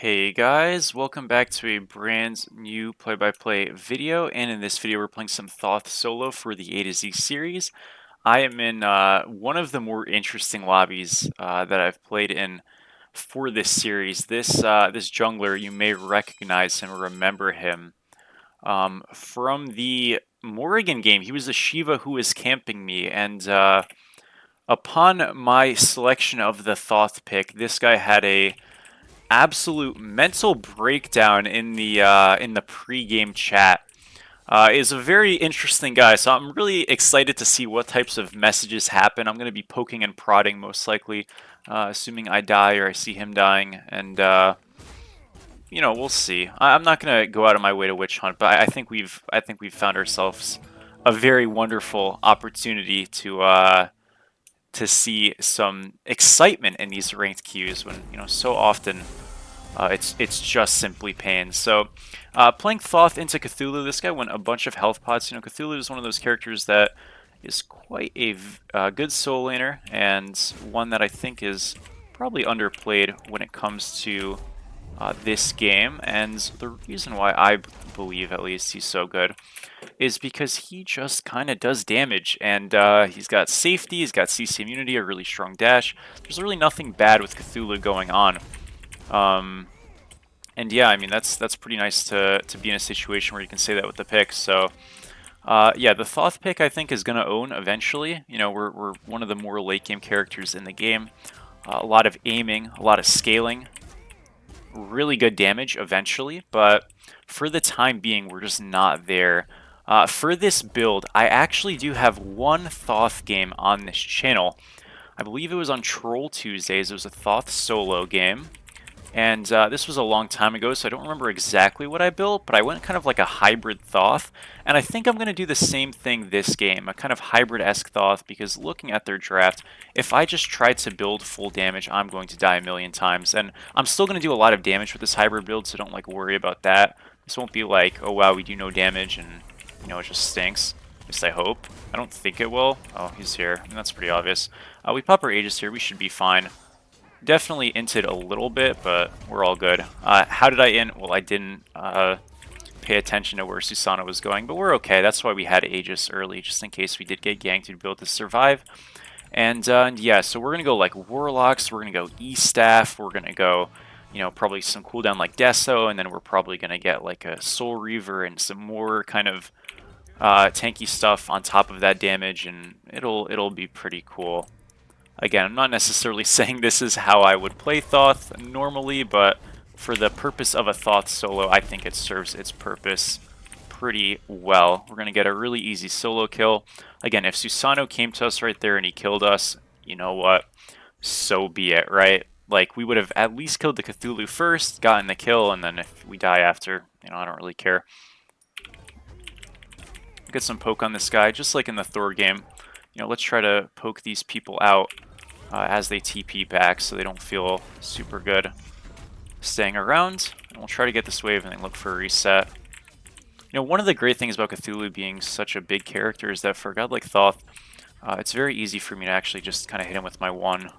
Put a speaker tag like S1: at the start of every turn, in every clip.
S1: Hey guys, welcome back to a brand new play-by-play video, and in this video we're playing some Thoth solo for the A to Z series. I am in one of the more interesting lobbies that I've played in for this series. This jungler, you may recognize him or remember him from the Morrigan game. He was a Shiva who was camping me, and upon my selection of the Thoth pick, this guy had a absolute mental breakdown in the pre-game chat. Is a very interesting guy, so I'm really excited to see what types of messages happen. I'm going to be poking and prodding most likely, assuming I die or I see him dying, and we'll see. I'm not going to go out of my way to witch hunt, but I think we've found ourselves a very wonderful opportunity to see some excitement in these ranked queues when so often it's just simply pain. So, playing Thoth into Cthulhu, this guy went a bunch of health pots. Cthulhu is one of those characters that is quite a good soul laner, and one that I think is probably underplayed when it comes to this game. And the reason why I believe, at least, he's so good is because he just kind of does damage, and he's got safety, he's got CC immunity, a really strong dash. There's really nothing bad with Cthulhu going on. And yeah, I mean that's pretty nice to be in a situation where you can say that with the pick. So yeah, the Thoth pick I think is gonna own eventually. We're one of the more late game characters in the game. A lot of aiming, a lot of scaling, really good damage eventually, but for the time being, we're just not there. For this build, I actually do have one Thoth game on this channel. I believe it was on Troll Tuesdays. It was a Thoth solo game. And this was a long time ago, so I don't remember exactly what I built, but I went kind of like a hybrid Thoth. And I think I'm going to do the same thing this game, a kind of hybrid-esque Thoth, because looking at their draft, if I just try to build full damage, I'm going to die a million times. And I'm still going to do a lot of damage with this hybrid build, so don't worry about that. This won't be like, oh wow, we do no damage, and it just stinks. At least I hope. I don't think it will. Oh, he's here. I mean, that's pretty obvious. We pop our Aegis here, we should be fine. Definitely inted a little bit, but we're all good. How did I int? Well, I didn't pay attention to where Susanna was going, but we're okay. That's why we had Aegis early, just in case we did get ganked, we'd be able to survive. And yeah, so we're going to go like Warlocks, we're going to go E-Staff, we're going to go, probably some cooldown like Deso, and then we're probably going to get like a Soul Reaver and some more kind of tanky stuff on top of that damage, and it'll be pretty cool. Again, I'm not necessarily saying this is how I would play Thoth normally, but for the purpose of a Thoth solo, I think it serves its purpose pretty well. We're going to get a really easy solo kill. Again, if Susano came to us right there and he killed us, you know what? So be it, right? Like, we would have at least killed the Cthulhu first, gotten the kill, and then if we die after, I don't really care. Get some poke on this guy, just like in the Thor game. Let's try to poke these people out as they TP back so they don't feel super good staying around. And we'll try to get this wave and then look for a reset. One of the great things about Cthulhu being such a big character is that for a god like Thoth, it's very easy for me to actually just kind of hit him with my one.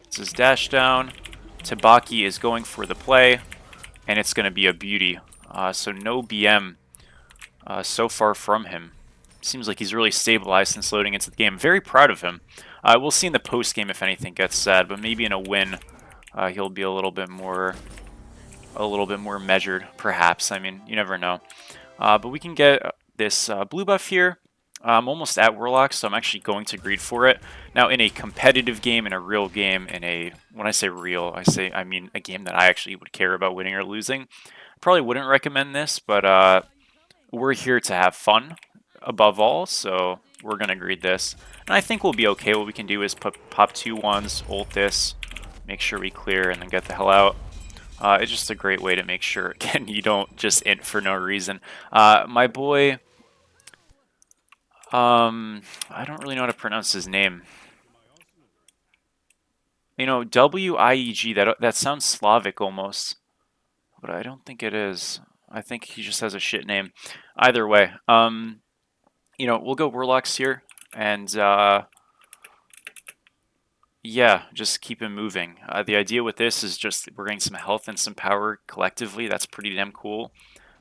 S1: This is dash down. Tabaki is going for the play, and it's going to be a beauty. So no BM so far from him. Seems like he's really stabilized since loading into the game. Very proud of him. We'll see in the post game if anything gets said, but maybe in a win, he'll be a little bit more measured, perhaps. I mean, you never know. But we can get this blue buff here. I'm almost at Warlock, so I'm actually going to greed for it. Now, in a competitive game, in a real game, when I say real, I mean a game that I actually would care about winning or losing. I probably wouldn't recommend this, but we're here to have fun above all, so we're gonna greed this. And I think we'll be okay. What we can do is pop 2 1s, ult this, make sure we clear, and then get the hell out. It's just a great way to make sure, again, you don't just int for no reason. My boy, I don't really know how to pronounce his name. W-I-E-G, that sounds Slavic almost, but I don't think it is. I think he just has a shit name. Either way, we'll go Warlocks here, and Yeah, just keep him moving. The idea with this is just we're getting some health and some power collectively. That's pretty damn cool.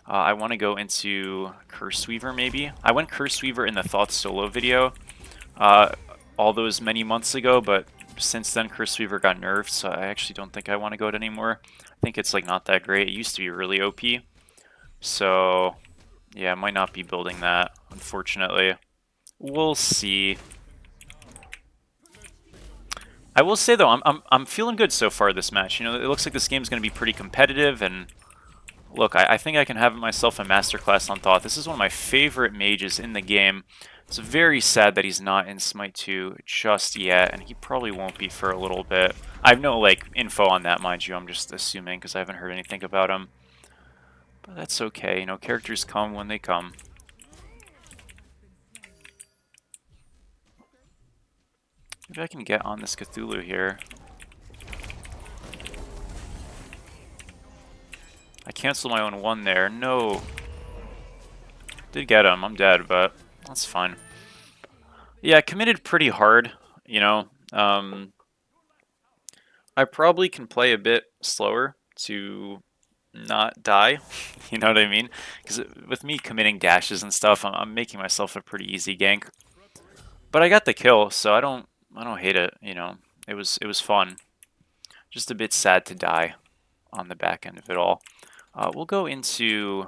S1: I want to go into Curse Weaver maybe. I went Curse Weaver in the Thoth solo video uh, all those many months ago, but since then Curse Weaver got nerfed, so I actually don't think I want to go it anymore. I think it's like not that great. It used to be really OP, so yeah, I might not be building that, unfortunately. We'll see. I will say though, I'm feeling good so far this match. You know, it looks like this game's going to be pretty competitive, and look, I think I can have myself a masterclass on Thoth. This is one of my favorite mages in the game. It's very sad that he's not in Smite 2 just yet, and he probably won't be for a little bit. I have no like info on that, mind you. I'm just assuming because I haven't heard anything about him. But that's okay. You know, characters come when they come. Maybe I can get on this Cthulhu here. I canceled my own one there. No. Did get him. I'm dead, but that's fine. Yeah, I committed pretty hard, you know. I probably can play a bit slower to not die. You know what I mean? Because with me committing dashes and stuff, I'm making myself a pretty easy gank. But I got the kill, so I don't hate it. You know, it was fun. Just a bit sad to die on the back end of it all. We'll go into.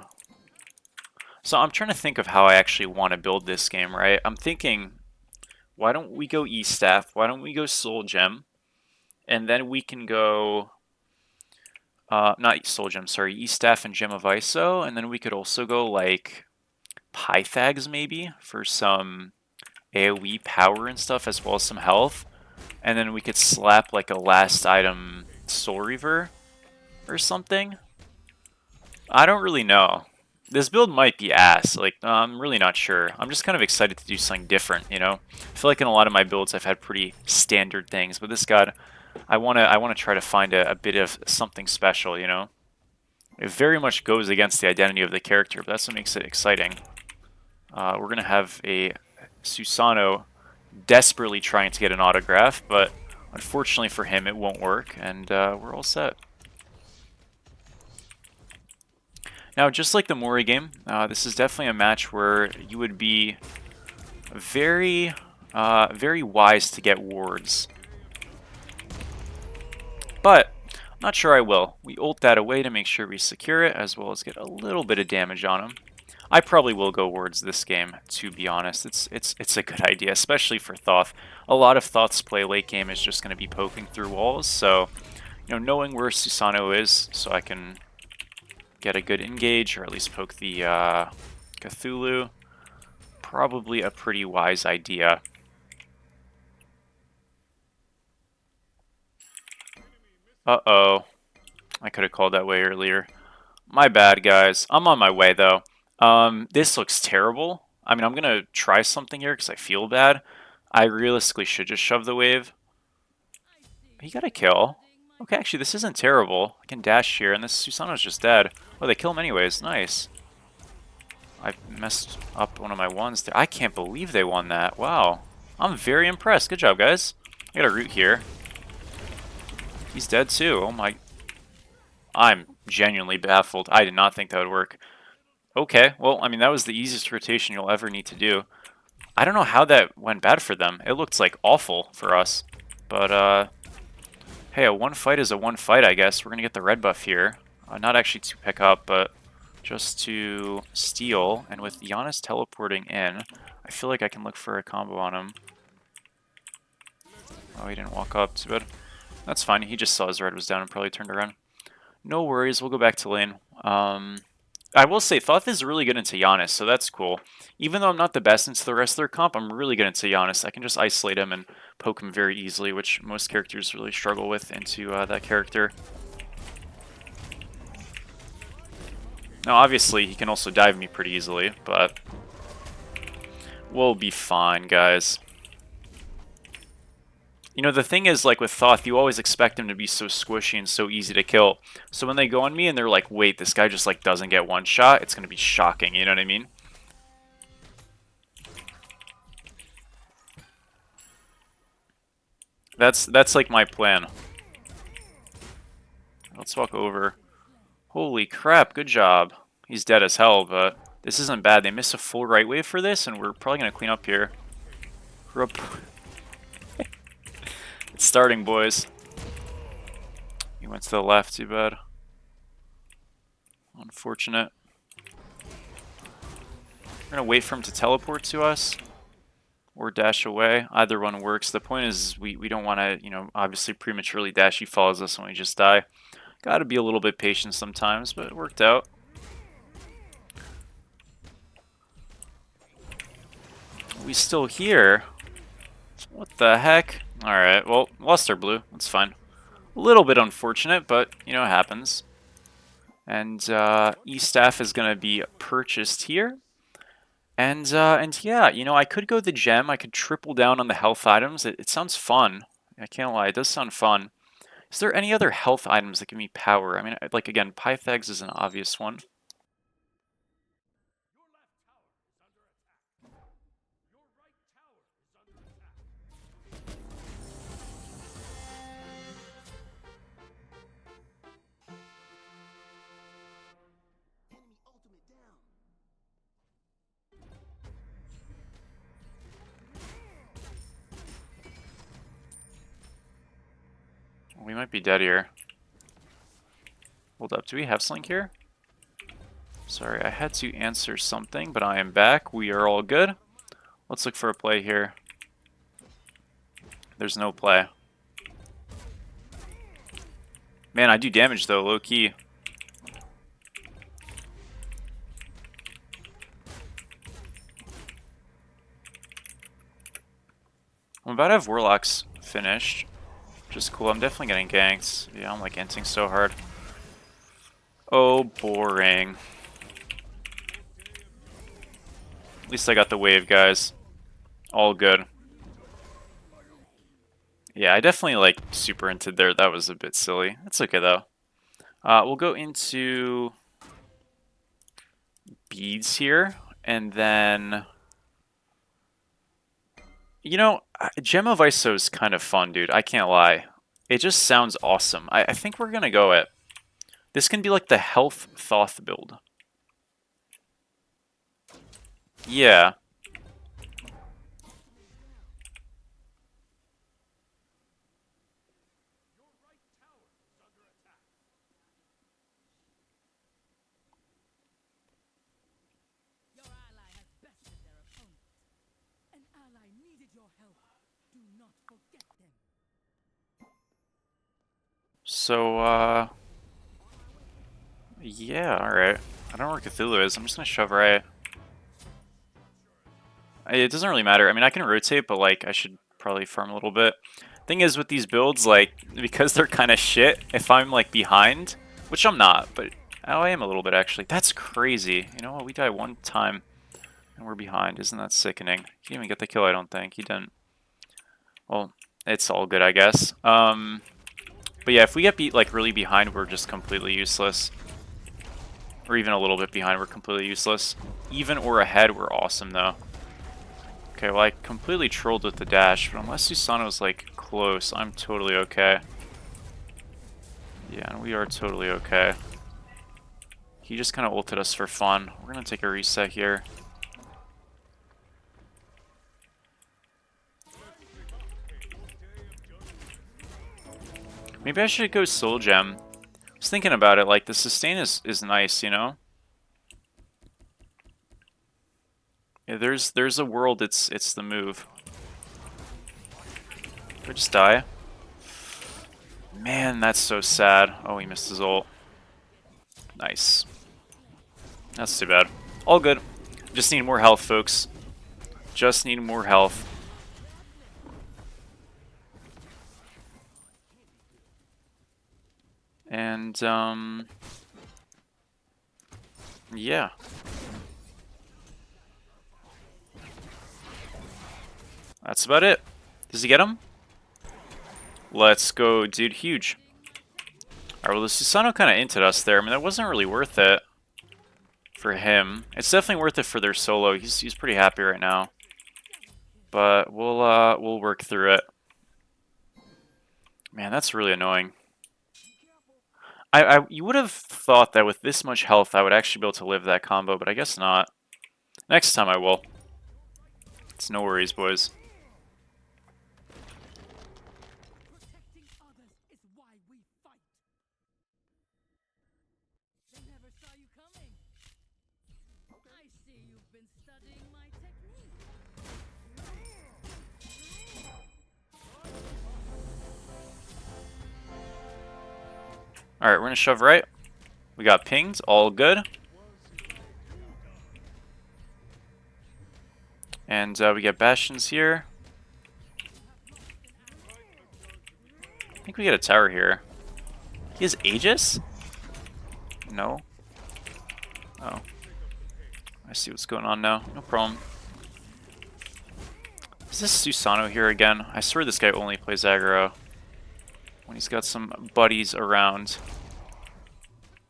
S1: So I'm trying to think of how I actually want to build this game, right? I'm thinking, why don't we go E-Staff? Why don't we go Soul Gem? And then we can go, not Soul Gem, sorry, E-Staff and Gem of ISO. And then we could also go like Pythags maybe for some AoE power and stuff as well as some health. And then we could slap like a last item Soul Reaver or something. I don't really know. This build might be ass. Like, I'm really not sure. I'm just kind of excited to do something different, you know? I feel like in a lot of my builds I've had pretty standard things, but this god, I wanna try to find a bit of something special, you know? It very much goes against the identity of the character, but that's what makes it exciting. We're gonna have a Susano desperately trying to get an autograph, but unfortunately for him it won't work, and we're all set. Now, just like the Mori game, this is definitely a match where you would be very, very wise to get wards. But I'm not sure I will. We ult that away to make sure we secure it, as well as get a little bit of damage on him. I probably will go wards this game, to be honest. It's a good idea, especially for Thoth. A lot of Thoth's play late game is just going to be poking through walls, so you know, knowing where Susano is, so I can get a good engage, or at least poke the Cthulhu. Probably a pretty wise idea. Uh-oh. I could have called that way earlier. My bad, guys. I'm on my way, though. This looks terrible. I mean, I'm going to try something here because I feel bad. I realistically should just shove the wave. He got a kill. Okay, actually, this isn't terrible. I can dash here, and this Susano's just dead. Oh, they kill him anyways. Nice. I messed up one of my ones there. I can't believe they won that. Wow. I'm very impressed. Good job, guys. I got a root here. He's dead too. Oh my. I'm genuinely baffled. I did not think that would work. Okay, well, I mean, that was the easiest rotation you'll ever need to do. I don't know how that went bad for them. It looked like awful for us. But, hey, a one fight is a one fight, I guess. We're going to get the red buff here. Not actually to pick up, but just to steal. And with Giannis teleporting in, I feel like I can look for a combo on him. Oh, he didn't walk up. Too bad. That's fine. He just saw his red was down and probably turned around. No worries. We'll go back to lane. I will say, Thoth is really good into Giannis, so that's cool. Even though I'm not the best into the rest of their comp, I'm really good into Giannis. I can just isolate him and poke him very easily, which most characters really struggle with into that character. Now, obviously, he can also dive me pretty easily, but we'll be fine, guys. You know, the thing is, like with Thoth, you always expect him to be so squishy and so easy to kill. So when they go on me and they're like, wait, this guy just like doesn't get one shot, it's going to be shocking, you know what I mean? That's like my plan. Let's walk over. Holy crap, good job. He's dead as hell, but this isn't bad. They missed a full right wave for this, and we're probably going to clean up here. It's starting, boys. He went to the left, too bad. Unfortunate. We're going to wait for him to teleport to us. Or dash away. Either one works. The point is we don't want to, you know, obviously prematurely dash. He follows us and we just die. Got to be a little bit patient sometimes, but it worked out. We still here? What the heck? Alright, well, lost our blue. That's fine. A little bit unfortunate, but, you know, it happens. And E-Staff is going to be purchased here. And yeah, you know, I could go the gem. I could triple down on the health items. It sounds fun. I can't lie. It does sound fun. Is there any other health items that give me power? I mean, like, again, Pythags is an obvious one. We might be dead here. Hold up, do we have Slink here? Sorry, I had to answer something, but I am back. We are all good. Let's look for a play here. There's no play. Man, I do damage though, low key. I'm about to have Warlocks finished. Which is cool. I'm definitely getting ganked. Yeah, I'm like inting so hard. Oh, boring. At least I got the wave, guys. All good. Yeah, I definitely like super inted there. That was a bit silly. That's okay though. We'll go into beads here, and then, you know, Gem of Iso is kind of fun, dude. I can't lie. It just sounds awesome. I think we're gonna go it. This can be like the health Thoth build. Yeah. So, yeah, alright. I don't know where Cthulhu is. I'm just gonna shove right. It doesn't really matter. I mean, I can rotate, but, like, I should probably farm a little bit. Thing is, with these builds, like, because they're kind of shit, if I'm, like, behind, which I'm not, but I am a little bit, actually. That's crazy. You know what? We die one time, and we're behind. Isn't that sickening? He didn't even get the kill, I don't think. He didn't. Well, it's all good, I guess. But yeah, if we get beat, like, really behind, we're just completely useless. Or even a little bit behind, we're completely useless. Even or ahead, we're awesome, though. Okay, well, I completely trolled with the dash, but unless Susano's, like, close, I'm totally okay. Yeah, and we are totally okay. He just kind of ulted us for fun. We're going to take a reset here. Maybe I should go Soul Gem. I was thinking about it, like, the sustain is nice, you know? Yeah, there's a world, it's the move. Did I just die? Man, that's so sad. Oh, he missed his ult. Nice. That's too bad. All good. Just need more health, folks. Just need more health. And, yeah. That's about it. Does he get him? Let's go, dude. Huge. Alright, well, the Susano kind of inted us there. I mean, that wasn't really worth it for him. It's definitely worth it for their solo. He's pretty happy right now. But we'll work through it. Man, that's really annoying. You would have thought that with this much health I would actually be able to live that combo, but I guess not. Next time I will. It's no worries, boys.
S2: Protecting others is why we fight. They never saw you coming. I see you've been studying my technique.
S1: Alright, we're gonna shove right. We got pinged, all good. And we get bastions here. I think we get a tower here. He has Aegis? No. Oh. I see what's going on now. No problem. Is this Susano here again? I swear this guy only plays aggro when he's got some buddies around.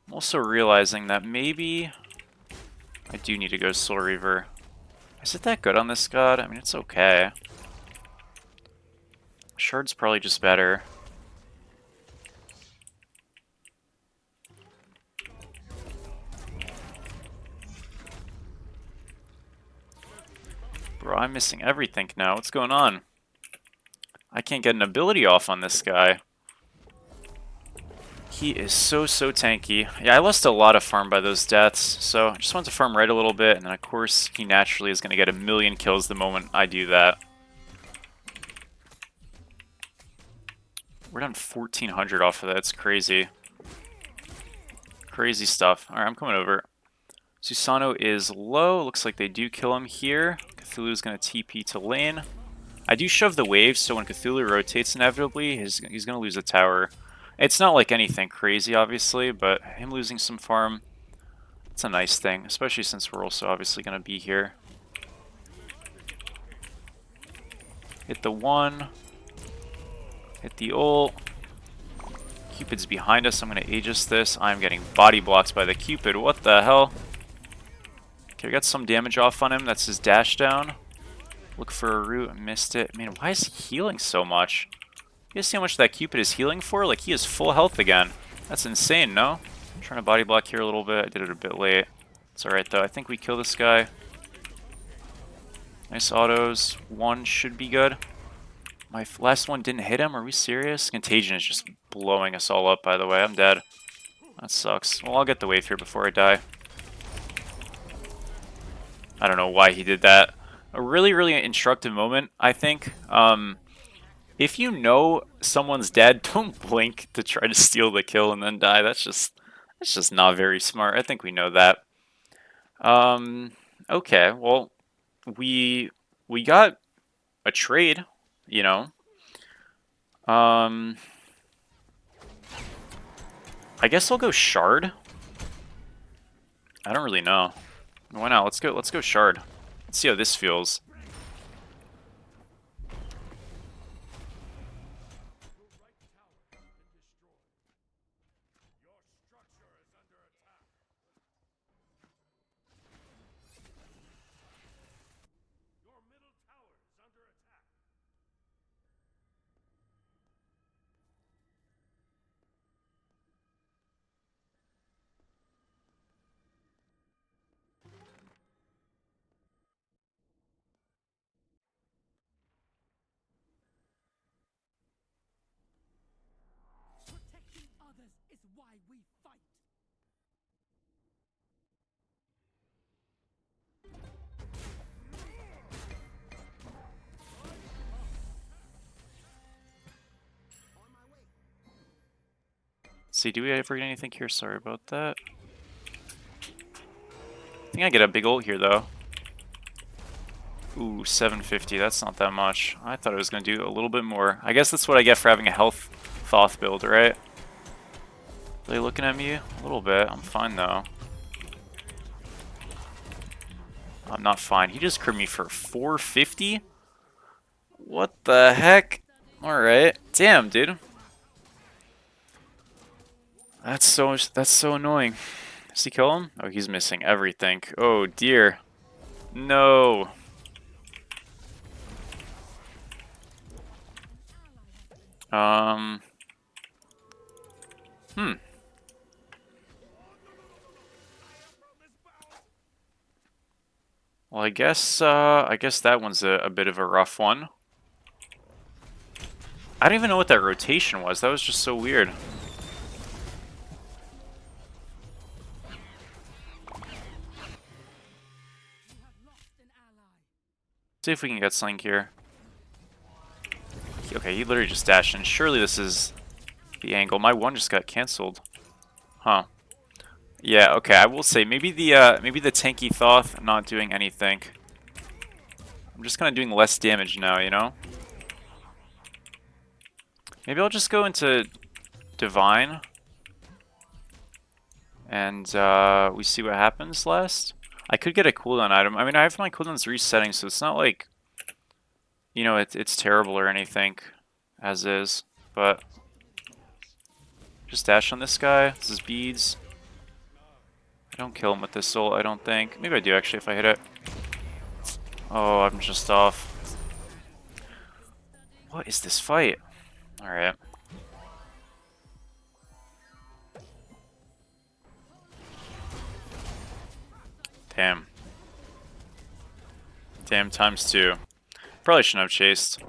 S1: I'm also realizing that maybe I do need to go Soul Reaver. Is it that good on this god? I mean, it's okay. Shard's probably just better. Bro, I'm missing everything now. What's going on? I can't get an ability off on this guy. He is so tanky. Yeah, I lost a lot of farm by those deaths, so I just want to farm right a little bit, and then of course he naturally is going to get a million kills the moment I do that. We're down 1,400 off of that. It's crazy. Crazy stuff. Alright, I'm coming over. Susano is low. Looks like they do kill him here. Cthulhu's going to TP to lane. I do shove the waves, so when Cthulhu rotates inevitably, he's going to lose a tower. It's not like anything crazy, obviously, but him losing some farm, it's a nice thing, especially since we're also obviously going to be here. Hit the 1. Hit the ult. Cupid's behind us. I'm going to Aegis this. I'm getting body blocked by the Cupid. What the hell? Okay, we got some damage off on him. That's his dash down. Look for a root. I missed it. Man, why is he healing so much? You guys see how much that Cupid is healing for? Like, he is full health again. That's insane, no? I'm trying to body block here a little bit. I did it a bit late. It's alright, though. I think we kill this guy. Nice autos. 1 should be good. My last one didn't hit him. Are we serious? Contagion is just blowing us all up, by the way. I'm dead. That sucks. Well, I'll get the wave here before I die. I don't know why he did that. A really instructive moment, I think. If you know someone's dead, don't blink to try to steal the kill and then die. That's just not very smart. I think we know that. Okay, well, we got a trade, you know. I guess I'll go Shard. I don't really know. Why not? Let's go Shard. Let's see how this feels.
S2: Protecting others is why we fight.
S1: See, do we ever get anything here? Sorry about that. I think I get a big ult here, though. Ooh, 750. That's not that much. I thought I was going to do a little bit more. I guess that's what I get for having a health Thoth build, right? Are they looking at me? A little bit. I'm fine, though. I'm not fine. He just crit me for 450? What the heck? Alright. Damn, dude. That's so annoying. Does he kill him? Oh, he's missing everything. Oh, dear. No. Hmm. Well, I guess that one's a bit of a rough one. I don't even know what that rotation was. That was just so weird. See if we can get something here. Okay, he literally just dashed in. Surely this is the angle. My one just got canceled. Huh. Yeah, okay, I will say maybe the tanky Thoth not doing anything. I'm just kind of doing less damage now, you know? Maybe I'll just go into Divine. And we see what happens last. I could get a cooldown item. I mean, I have my cooldowns resetting, so it's not like, you know, it's terrible or anything, as is. But just dash on this guy. This is beads. I don't kill him with this ult, I don't think. Maybe I do actually if I hit it. Oh, I'm just off. What is this fight? Alright. Damn. Damn times two. Probably shouldn't have chased.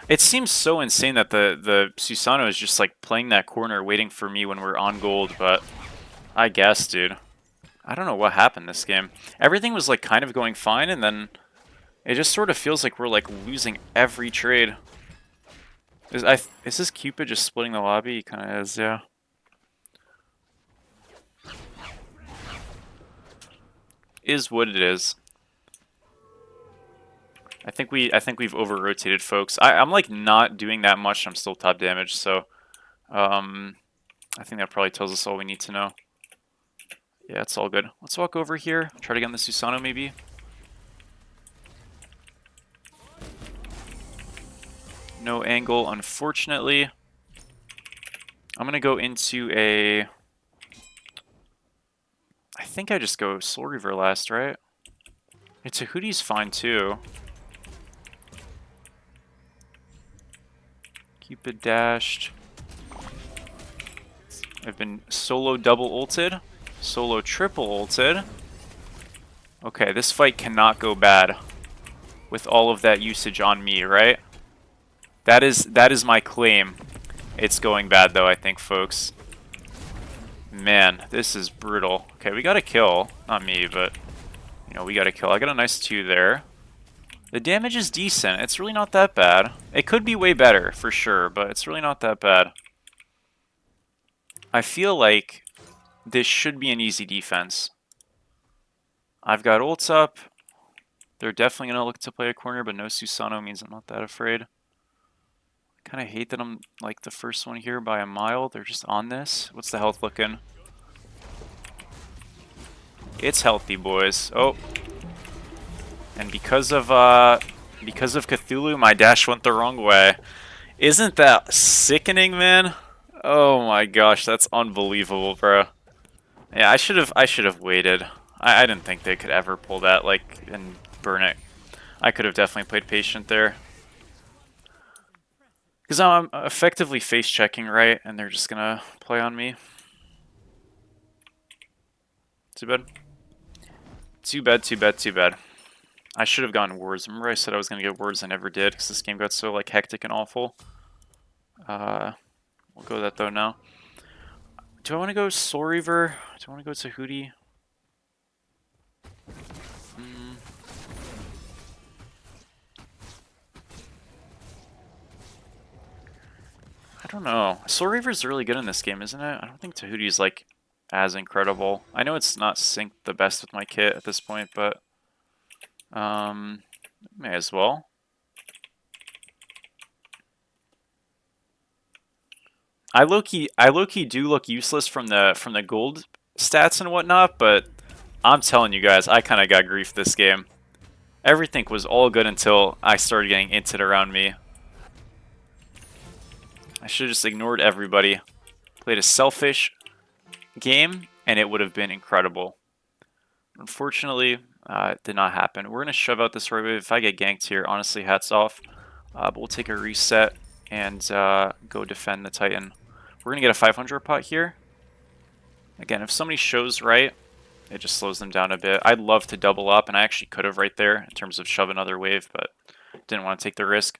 S1: It seems so insane that the Susano is just like playing that corner waiting for me when we're on gold, but I guess, dude. I don't know what happened this game. Everything was like kind of going fine, and then it just sort of feels like we're like losing every trade. Is this Cupid just splitting the lobby? He kind of is, yeah. Is what it is. I think we've over rotated, folks. I'm like not doing that much. I'm still top damage, so I think that probably tells us all we need to know. Yeah, it's all good. Let's walk over here. Try to get on the Susano, maybe. No angle, unfortunately. I'm gonna go into a... I think I just go Soul Reaver last, right? It's a Hoodie's fine too. Cupid dashed. I've been solo double ulted. Solo triple ulted. Okay, this fight cannot go bad with all of that usage on me, right? That is my claim. It's going bad though, I think, folks. Man, this is brutal. Okay, we got a kill. Not me, but you know, we got a kill. I got a nice 2 there. The damage is decent. It's really not that bad. It could be way better, for sure, but it's really not that bad. I feel like this should be an easy defense. I've got ults up. They're definitely going to look to play a corner, but no Susano means I'm not that afraid. I kind of hate that I'm like the first one here by a mile. They're just on this. What's the health looking? It's healthy, boys. Oh. And because of Cthulhu, my dash went the wrong way. Isn't that sickening, man? Oh my gosh, that's unbelievable, bro. Yeah, I should have waited. I didn't think they could ever pull that, like, and burn it. I could have definitely played patient there. Because I'm effectively face checking, right? And they're just gonna play on me. Too bad. Too bad, too bad, too bad. I should have gotten wards. Remember I said I was gonna get wards, I never did, because this game got so like hectic and awful. We'll go with that though now. Do I want to go Soul Reaver? Do I want to go to Hootie? I don't know. Soul Reaver's really good in this game, isn't it? I don't think Tahuti's like as incredible. I know it's not synced the best with my kit at this point, but may as well. I low-key do look useless from the gold stats and whatnot, but I'm telling you guys, I kind of got grief this game. Everything was all good until I started getting inted around me. I should have just ignored everybody. Played a selfish game, and it would have been incredible. Unfortunately, it did not happen. We're going to shove out this right wave. If I get ganked here, honestly, hats off. But we'll take a reset and go defend the Titan. We're going to get a 500 pot here. Again, if somebody shows right, it just slows them down a bit. I'd love to double up, and I actually could have right there in terms of shove another wave, but didn't want to take the risk.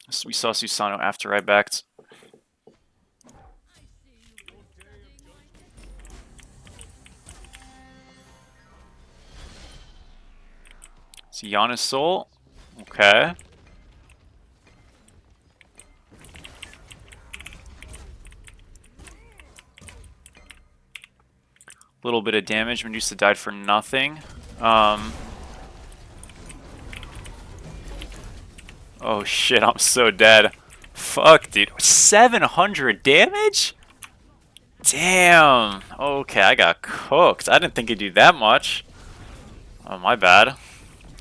S1: So we saw Susano after I backed. See Giannis Soul. Okay. Little bit of damage. Medusa died for nothing. Oh shit, I'm so dead. Fuck, dude. 700 damage? Damn. Okay, I got cooked. I didn't think it'd do that much. Oh, my bad.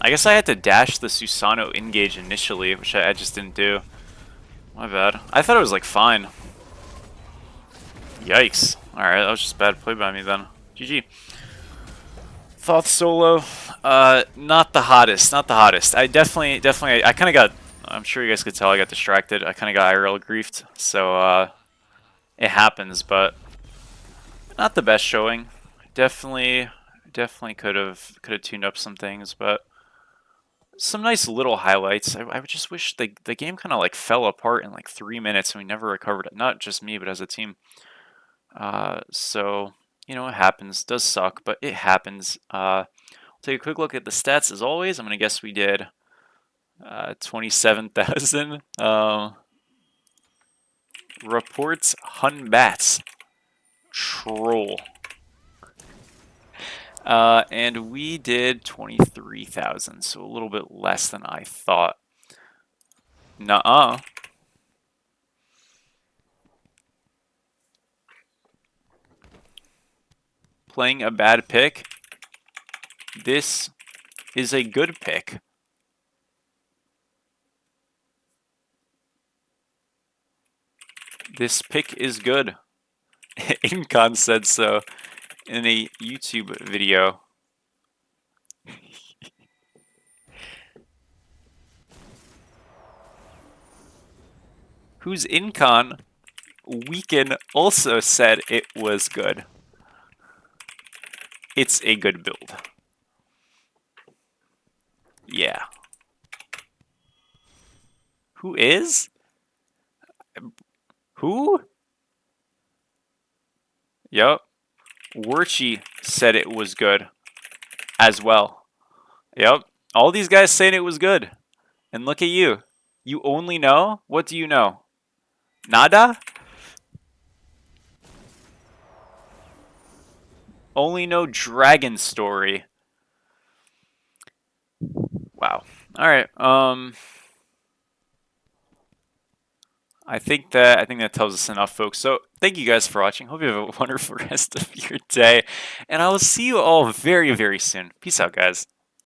S1: I guess I had to dash the Susano engage initially, which I just didn't do. My bad. I thought it was like fine. Yikes. Alright, that was just bad play by me then. GG. Thoth solo, not the hottest, not the hottest. I definitely, I kind of got, I'm sure you guys could tell I got distracted. I kind of got IRL griefed, so, it happens, but not the best showing. Definitely could have tuned up some things, but some nice little highlights. I would just wish the game kind of like fell apart in like 3 minutes and we never recovered it. Not just me, but as a team. So, you know, it happens. Does suck, but it happens. We'll take a quick look at the stats as always. I'm going to guess we did 27,000. Reports Hun Bats. Troll. And we did 23,000, so a little bit less than I thought. Nuh-uh. Playing a bad pick. This is a good pick. This pick is good. Incon said so in a YouTube video. Who's Incon? Weekend also said it was good. It's a good build. Yeah. Who is? Who? Yup. Werchi said it was good as well. Yep. All these guys saying it was good. And look at you. You only know? What do you know? Nada? Only know Dragon Story. Wow. Alright, I think that tells us enough, folks. So thank you guys for watching. Hope you have a wonderful rest of your day. And I will see you all very, very soon. Peace out, guys.